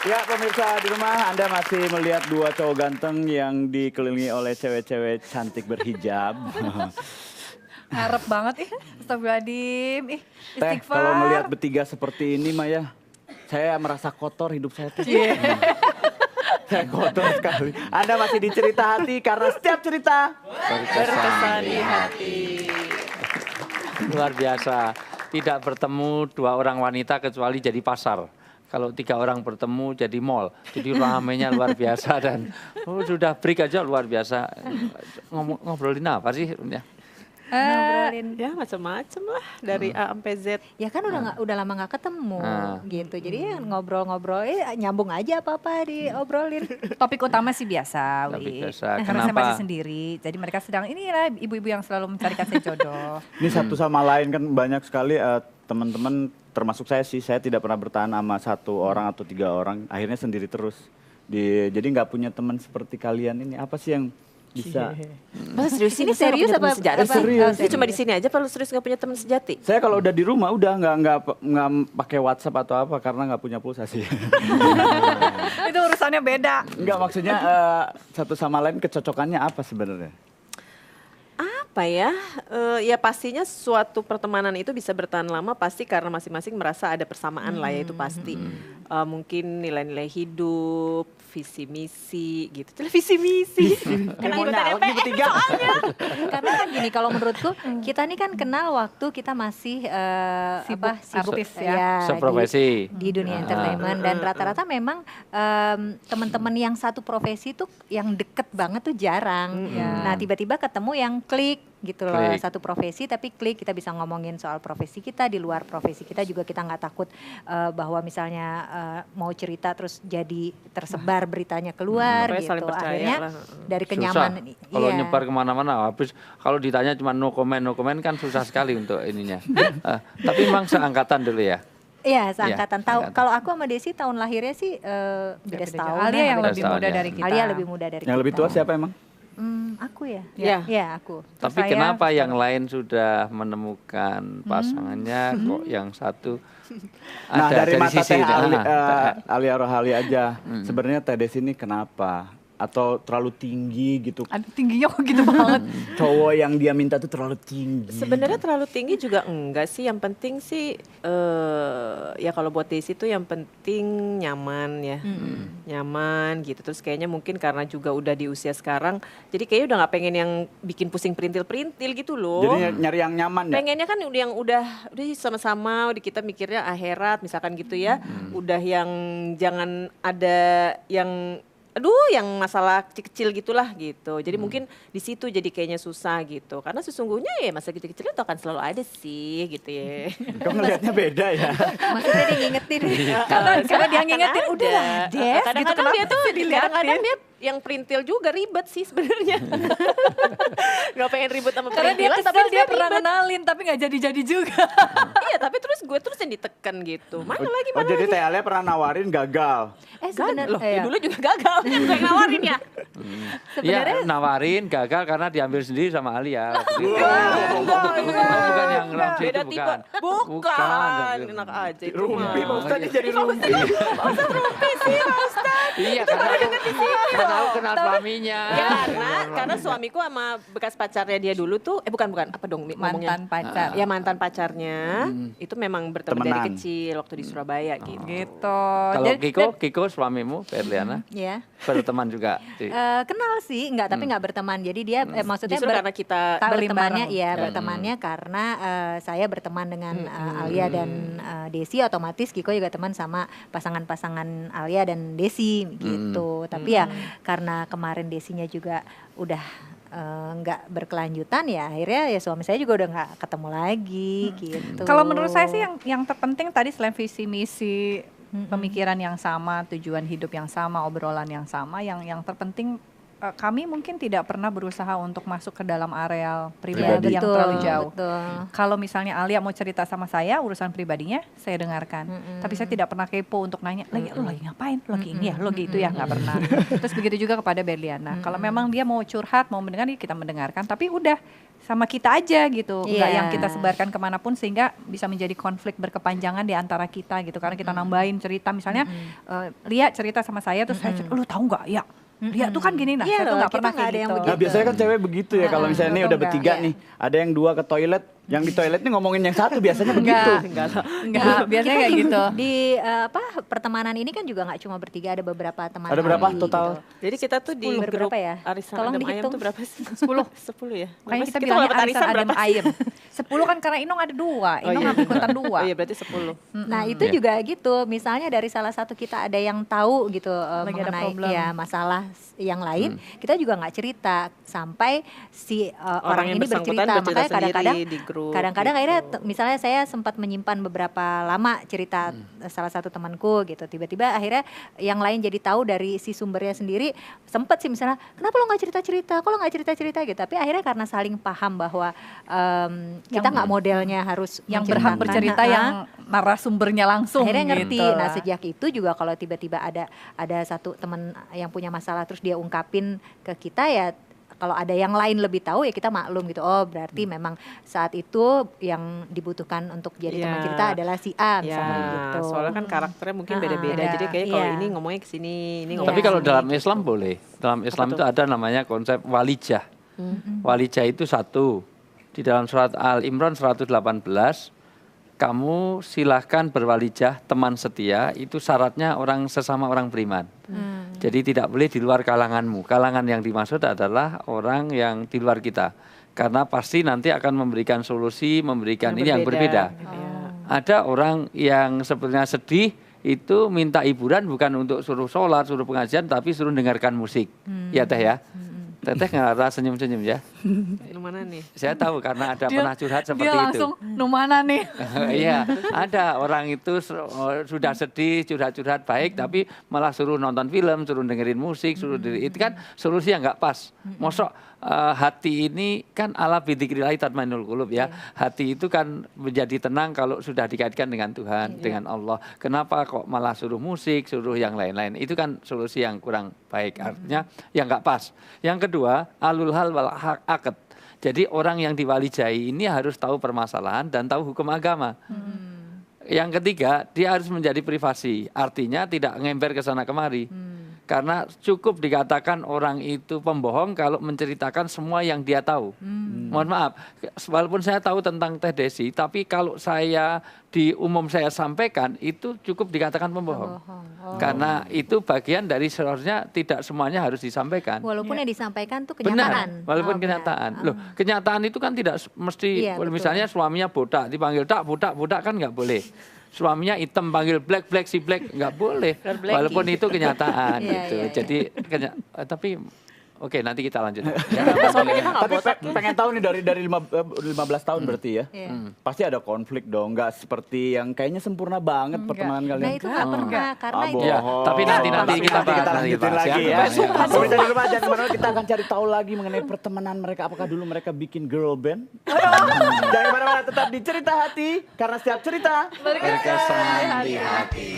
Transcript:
Ya pemirsa di rumah, Anda masih melihat dua cowok ganteng yang dikelilingi oleh cewek-cewek cantik berhijab. Ngarep banget astagfirullahaladzim, Teh, istighfar. kalau melihat bertiga seperti ini Maya, saya merasa kotor hidup saya teh. Saya kotor sekali. Anda masih di Cerita Hati karena setiap cerita Berkesan di hati. Luar biasa. Tidak bertemu dua orang wanita kecuali jadi pasar. Kalau 3 orang bertemu jadi mall. Jadi ramainya luar biasa dan sudah break aja luar biasa. Ngobrolin apa sih? Ngobrolin. Ya macam-macam lah dari A sampai Z. Ya kan udah lama nggak ketemu gitu. Jadi ya ngobrol-ngobrol nyambung aja apa-apa diobrolin. Topik utama sih biasa, Topik Wi. biasa. Karena saya Kenapa? masih sendiri. Jadi mereka sedang inilah ibu-ibu yang selalu mencarikan saya jodoh. ini satu sama lain kan banyak sekali teman-teman, termasuk saya sih, saya tidak pernah bertahan sama 1 orang atau 3 orang, akhirnya sendiri terus. Jadi nggak punya teman seperti kalian ini. Apa sih yang bisa? Masa serius Ini serius apa? Serius. Lu cuma di sini aja, kalau serius nggak punya teman sejati? Saya kalau udah di rumah udah nggak pakai WhatsApp atau apa karena nggak punya pulsa sih. Itu urusannya beda. Nggak, maksudnya satu sama lain kecocokannya apa sebenarnya? Apa ya? Ya pastinya suatu pertemanan itu bisa bertahan lama pasti karena masing-masing merasa ada persamaan lah ya, itu pasti. Mungkin nilai-nilai hidup, visi misi gitu. Visi misi. Karena karena kan gini, kalau menurutku kita nih kan kenal waktu kita masih sibuk artis ya. Seprofesi. di dunia entertainment, dan rata-rata memang teman-teman yang satu profesi tuh yang deket banget tuh jarang. Nah tiba-tiba ketemu yang klik gitu loh, Klik. satu profesi tapi klik, kita bisa ngomongin soal profesi kita, di luar profesi kita juga kita nggak takut bahwa misalnya mau cerita terus jadi tersebar beritanya keluar Pokoknya gitu. saling percaya Akhirnya lah. dari Susah. kenyamanan. Kalau iya. nyebar kemana-mana, habis kalau ditanya cuma no comment kan susah sekali untuk ininya. Tapi memang seangkatan dulu ya. Iya, seangkatan. Iya, seangkatan. Kalau aku sama Desi tahun lahirnya sih beda setahun. Alia yang Beda lebih setahun, muda ya. dari kita. Alia lebih muda dari Yang lebih kita. tua siapa emang? Aku ya. Iya. Iya, aku. Tapi saya kenapa yang lain sudah menemukan pasangannya, kok yang satu Nah ada dari mata sisi Teh Ali, nah, Alia Rohali aja, sebenarnya Teh Desi ini kenapa? Atau terlalu tinggi gitu? Aduh, tingginya kok gitu banget. Cowok yang dia minta tuh terlalu tinggi. Sebenarnya terlalu tinggi juga enggak sih, yang penting sih ya kalau buat Desi tuh yang penting nyaman ya. Nyaman gitu. Terus kayaknya mungkin karena juga udah di usia sekarang, jadi kayaknya udah nggak pengen yang bikin pusing perintil-perintil gitu loh. Jadi nyari yang nyaman ya? Pengennya kan yang udah sama-sama, udah kita mikirnya akhirat misalkan gitu ya. Udah yang jangan ada yang yang masalah kecil-kecil gitulah gitu. Jadi mungkin di situ jadi kayaknya susah gitu. Karena sesungguhnya ya masa kecil-kecil itu akan selalu ada sih gitu ya. Kok ngelihatnya beda ya? Maksudnya dia ngingetin. Karena dia ngingetin, Kan udah lah, ada. Des, gitu, Kadang-kadang kenapa dia tuh sih diliatin? kadang-kadang dia yang perintil juga ribet sih sebenarnya. Gak pengen ribut sama Karena dia perintilan tapi kesel, dia pernah ribet. kenalin tapi gak jadi-jadi juga. Iya tapi terus gue terus yang ditekan gitu. Mana lagi Oh mana jadi lagi. Teh Alia pernah nawarin gagal. Loh, ya dulu juga gagal. Gue yang nawarin ya. ya nawarin gagal karena diambil sendiri sama Alia. Waktu itu. Bukan yang Ramzi itu Beda tipe. bukan. Bukan. Enak aja itu Rumpi, mah. Pak Ustadz jadi rumpi. Iya karena aku kenal suaminya. Ya karena suamiku sama bekas pacarnya dia dulu tuh bukan apa dong ngomongnya? Mantan pacar. Ya mantan pacarnya itu memang berteman dari Temenan. kecil waktu di Surabaya gitu. Gitu. Kalau Jadi- Kiko suamimu Ferliana Ya. berteman juga. Kenal sih, tapi nggak berteman. Jadi dia maksudnya Justru karena kita taklim bertemannya bareng. ya bertemannya karena saya berteman dengan Alia dan Desi, otomatis Kiko juga teman sama pasangan-pasangan Alia dan Desi gitu. Tapi ya karena kemarin Desinya juga udah nggak berkelanjutan ya akhirnya ya suami saya juga udah nggak ketemu lagi gitu. Kalau menurut saya sih yang terpenting tadi selain visi misi, pemikiran yang sama, tujuan hidup yang sama, obrolan yang sama, yang terpenting kami mungkin tidak pernah berusaha untuk masuk ke dalam areal Pribadi. pribadi yang terlalu jauh. Betul. Kalau misalnya Alia mau cerita sama saya urusan pribadinya, saya dengarkan. Tapi saya tidak pernah kepo untuk nanya, lu lagi ngapain? Lu lagi ini ya, lu lagi itu ya, nggak pernah. Terus begitu juga kepada Berliana. Kalau memang dia mau curhat, mau mendengar, kita mendengarkan. Tapi udah sama kita aja gitu, nggak yang kita sebarkan kemanapun sehingga bisa menjadi konflik berkepanjangan di antara kita gitu. Karena kita nambahin cerita, misalnya Lia cerita sama saya, terus saya cerita, lu tahu nggak ya? Dia tuh kan gini, nah Iya saya tuh loh, nggak pernah kita nggak kayak ada yang gitu. begitu. Nah biasanya kan cewek begitu ya kalau misalnya ini udah bertiga Iya. nih, ada yang 2 ke toilet, yang di toilet nih ngomongin yang satu biasanya begitu. Enggak, biasanya kayak gitu. Di pertemanan ini kan juga nggak cuma bertiga, ada beberapa teman. Ada berapa lagi total? gitu. Jadi kita tuh di 10 grup berapa ya? Arisan Tolong Adem Ayam dihitung. tuh berapa sih? 10. 10 ya? Makanya kita Kita bilangnya dapat arisan adem berapa sih? ayam. 10 kan karena Inong ada 2, Inong aku ikutan 2. Oh iya berarti 10. Nah itu juga gitu, misalnya dari salah satu kita ada yang tahu gitu Lagi ada mengenai problem. ya masalah yang lain, kita juga nggak cerita sampai si orang yang ini bersangkutan bercerita. bercerita Makanya kadang-kadang, sendiri di grup kadang-kadang gitu. akhirnya misalnya saya sempat menyimpan beberapa lama cerita salah satu temanku gitu, tiba-tiba akhirnya yang lain jadi tahu dari si sumbernya sendiri. Sempet sih misalnya, kenapa lo nggak cerita-cerita, kok lo nggak cerita-cerita gitu. Tapi akhirnya karena saling paham bahwa kita nggak modelnya harus Yang berhak menceritakan. bercerita yang narasumbernya langsung Akhirnya ngerti. gitu. Nah sejak itu juga kalau tiba-tiba ada satu teman yang punya masalah terus dia ungkapin ke kita ya, kalau ada yang lain lebih tahu ya kita maklum gitu. Oh berarti memang saat itu yang dibutuhkan untuk jadi teman Iya. cerita adalah si A Ya, misalnya gitu. soalnya kan karakternya mungkin Ah, beda-beda. beda. Jadi kayak kalau Iya. ini ngomongnya ke sini, ini Iya. ngomongnya Tapi kalau ke sini, dalam gitu. Islam boleh. Dalam Islam Apa itu ada namanya konsep walijah. Walijah itu satu. Di dalam surat Al-Imran 118, kamu silahkan berwalijah teman setia, itu syaratnya orang sesama orang beriman. Jadi tidak boleh di luar kalanganmu. Kalangan yang dimaksud adalah orang yang di luar kita. Karena pasti nanti akan memberikan solusi, memberikan ini yang berbeda. gitu ya. Ada orang yang sebenarnya sedih, itu minta hiburan bukan untuk suruh sholat, suruh pengajian, tapi suruh dengarkan musik. Ya Teh ya. Teteh nggak rasa senyum-senyum ya. Ini mana nih? Saya tahu karena ada pernah curhat seperti dia itu. langsung, "Nu mana nih?" Iya, ada orang itu sudah sedih, curhat-curhat baik, tapi malah suruh nonton film, suruh dengerin musik, suruh itu kan solusi yang nggak pas. Mosok hati ini kan ala bidzikrillah tatmainnul qulub ya. Hati itu kan menjadi tenang kalau sudah dikaitkan dengan Tuhan, dengan Allah. Kenapa kok malah suruh musik, suruh yang lain-lain? Itu kan solusi yang kurang baik, artinya yang nggak pas. Yang kedua, alul hal wal akad. Jadi orang yang diwalijai ini harus tahu permasalahan dan tahu hukum agama. Yang ketiga, dia harus menjadi privasi. Artinya tidak ngemper ke sana kemari. Karena cukup dikatakan orang itu pembohong kalau menceritakan semua yang dia tahu. Mohon maaf, walaupun saya tahu tentang Teh Desi, tapi kalau saya di umum saya sampaikan, itu cukup dikatakan pembohong. Karena itu bagian dari seharusnya tidak semuanya harus disampaikan. Walaupun yang disampaikan tuh kenyataan. Benar, walaupun Oh, kenyataan. benar. Loh, kenyataan itu kan tidak mesti, Iya, betul. misalnya suaminya botak, dipanggil tak, botak kan nggak boleh. Suaminya hitam, panggil black, si black, nggak boleh. Walaupun itu kenyataan Iya, gitu. iya, iya. Jadi, tapi oke nanti kita lanjut. Suami kita nggak Tapi botak. pengen tahu nih dari 15 tahun berarti ya. Iya. Pasti ada konflik dong, nggak seperti yang kayaknya sempurna banget pertemanan kalian. Nah itu nggak pernah karena itu Ya, tapi nanti kita bahas, nanti lanjutin bahas lagi ya. ya. Sumpah, Pemirsa di rumah jangan kemana-mana, kita akan cari tahu lagi mengenai pertemanan mereka. Apakah dulu mereka bikin girl band? Jangan kemana-mana, tetap di Cerita Hati karena setiap cerita Berkesan di hati.